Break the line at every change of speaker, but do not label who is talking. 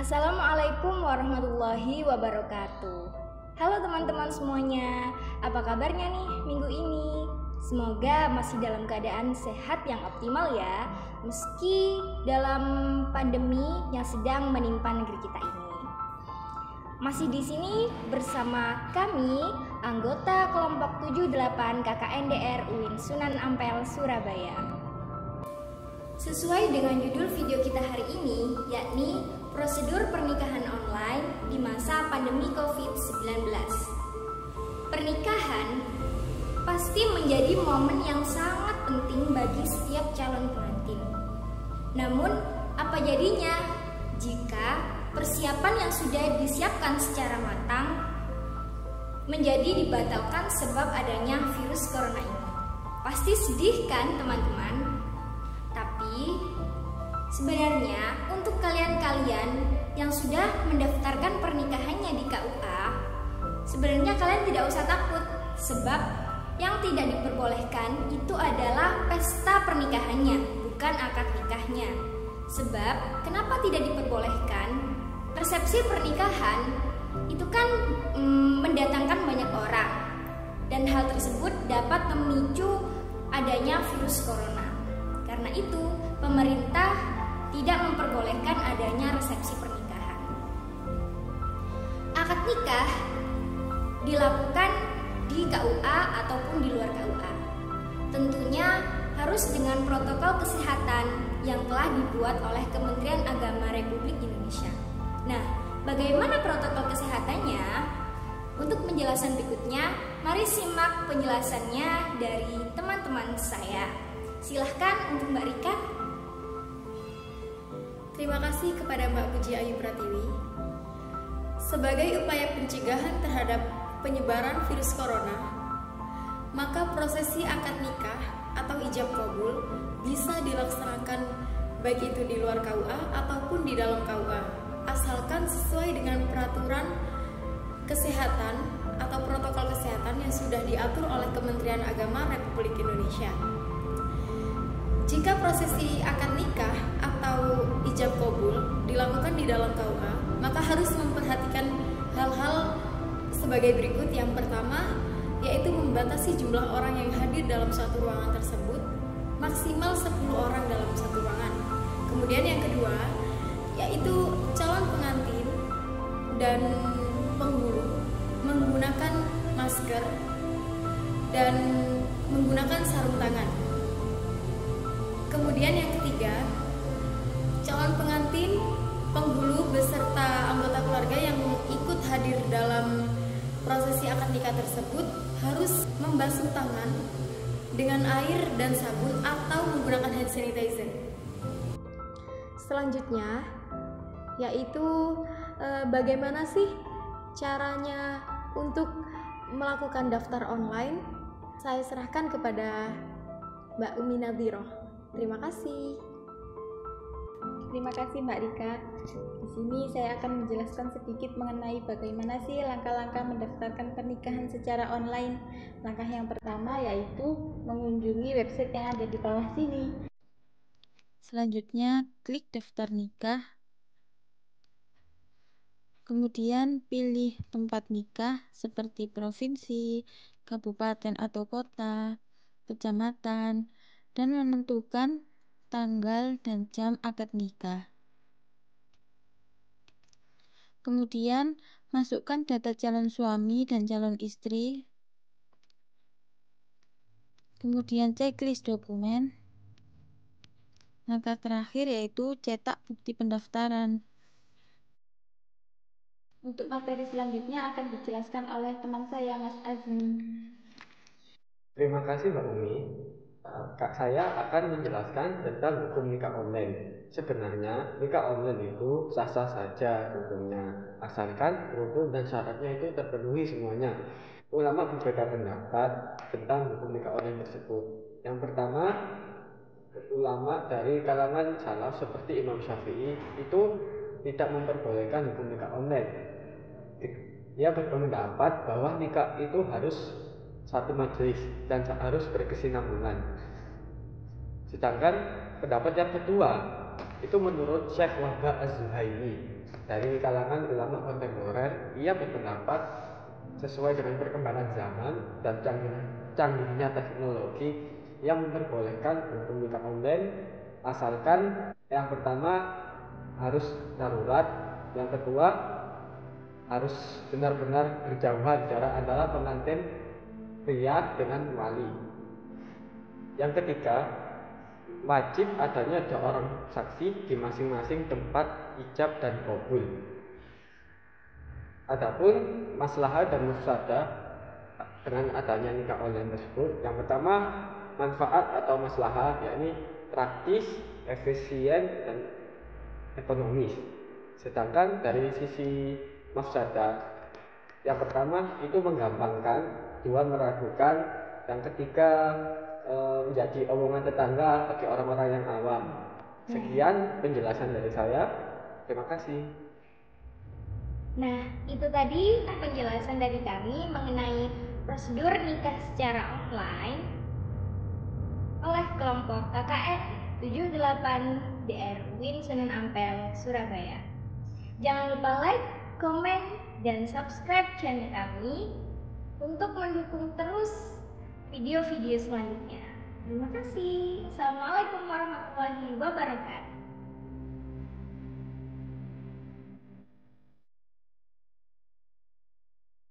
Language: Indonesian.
Assalamualaikum warahmatullahi wabarakatuh. Halo teman-teman semuanya, apa kabarnya nih minggu ini? Semoga masih dalam keadaan sehat yang optimal ya, meski dalam pandemi yang sedang menimpa negeri kita ini. Masih di sini bersama kami, anggota kelompok 78 KKNDR UIN Sunan Ampel, Surabaya. Sesuai dengan judul video kita hari ini, yakni prosedur pernikahan online di masa pandemi COVID-19. Pernikahan pasti menjadi momen yang sangat penting bagi setiap calon pengantin. Namun, apa jadinya jika persiapan yang sudah disiapkan secara matang menjadi dibatalkan sebab adanya virus corona ini? Pasti sedih kan teman-teman? Tapi sebenarnya untuk kalian-kalian yang sudah mendaftarkan pernikahannya di KUA, sebenarnya kalian tidak usah takut, sebab yang tidak diperbolehkan itu adalah pesta pernikahannya, bukan akad nikahnya. Sebab kenapa tidak diperbolehkan? Resepsi pernikahan itu kan mendatangkan banyak orang, dan hal tersebut dapat memicu adanya virus corona. Karena itu, pemerintah tidak memperbolehkan adanya resepsi pernikahan. Akad nikah dilakukan di KUA ataupun di luar KUA. Tentunya harus dengan protokol kesehatan yang telah dibuat oleh Kementerian Agama Republik Indonesia. Nah, bagaimana protokol kesehatannya? Untuk penjelasan berikutnya, mari simak penjelasannya dari teman-teman saya. Silahkan untuk Mbak Rika.
Terima kasih kepada Mbak Puji Ayu Pratiwi. Sebagai upaya pencegahan terhadap penyebaran virus corona, maka prosesi akad nikah atau ijab kabul bisa dilaksanakan baik itu di luar KUA ataupun di dalam KUA, asalkan sesuai dengan peraturan kesehatan atau protokol kesehatan yang sudah diatur oleh Kementerian Agama Republik Indonesia. Jika prosesi akad nikah atau ijab kabul dilakukan di dalam KUA, maka harus memperhatikan hal-hal sebagai berikut. Yang pertama, yaitu membatasi jumlah orang yang hadir dalam suatu ruangan tersebut, maksimal 10 orang dalam satu ruangan. Kemudian yang kedua, yaitu calon pengantin dan penghulu menggunakan masker dan menggunakan sarung tangan. Kemudian yang ketiga, calon pengantin, penghulu beserta anggota keluarga yang ikut hadir dalam prosesi akad nikah tersebut harus membasuh tangan dengan air dan sabun atau menggunakan hand sanitizer.
Selanjutnya, yaitu bagaimana sih caranya untuk melakukan daftar online? Saya serahkan kepada Mbak Umi Nadhiroh. Terima kasih.
Terima kasih Mbak Rika. Di sini saya akan menjelaskan sedikit mengenai bagaimana sih langkah-langkah mendaftarkan pernikahan secara online. Langkah yang pertama yaitu mengunjungi website yang ada di bawah sini.
Selanjutnya, klik daftar nikah. Kemudian pilih tempat nikah seperti provinsi, kabupaten atau kota, kecamatan, dan menentukan tanggal dan jam akad nikah. Kemudian, masukkan data calon suami dan calon istri. Kemudian, checklist dokumen. Langkah terakhir yaitu cetak bukti pendaftaran.
Untuk materi selanjutnya akan dijelaskan oleh teman saya, Mas Azmi.
Terima kasih Mbak Umi. Saya akan menjelaskan tentang hukum nikah online. Sebenarnya nikah online itu sah-sah saja hukumnya, asalkan rukun dan syaratnya itu terpenuhi semuanya. Ulama berbeda pendapat tentang hukum nikah online tersebut. Yang pertama, ulama dari kalangan salaf seperti Imam Syafi'i itu tidak memperbolehkan hukum nikah online. Dia berpendapat bahwa nikah itu harus satu majelis dan harus berkesinambungan. Sedangkan pendapat yang kedua itu menurut Syekh Wahbah Az-Zuhaili Dari kalangan ulama kontemporer, ia berpendapat sesuai dengan perkembangan zaman dan canggihnya teknologi yang memperbolehkan hukum nikah online, asalkan yang pertama harus darurat, yang kedua harus benar-benar berjauhan jarak antara pengantin pria dengan wali, yang ketiga wajib adanya 2 orang saksi di masing-masing tempat ijab dan qabul. Adapun maslahah dan mafsadah dengan adanya nikah online tersebut, yang pertama manfaat atau maslahah, yakni praktis, efisien, dan ekonomis. Sedangkan dari sisi mafsadah, yang pertama itu menggampangkan, dua meragukan, yang ketiga menjadi omongan tetangga bagi orang-orang yang awam. Sekian penjelasan dari saya. Terima kasih.
Nah, itu tadi penjelasan dari kami mengenai prosedur nikah secara online oleh kelompok KKN 78 DR UIN Sunan Ampel, Surabaya. Jangan lupa like, komen, dan subscribe channel kami untuk mendukung terus video-video selanjutnya. Terima kasih. Assalamualaikum warahmatullahi wabarakatuh.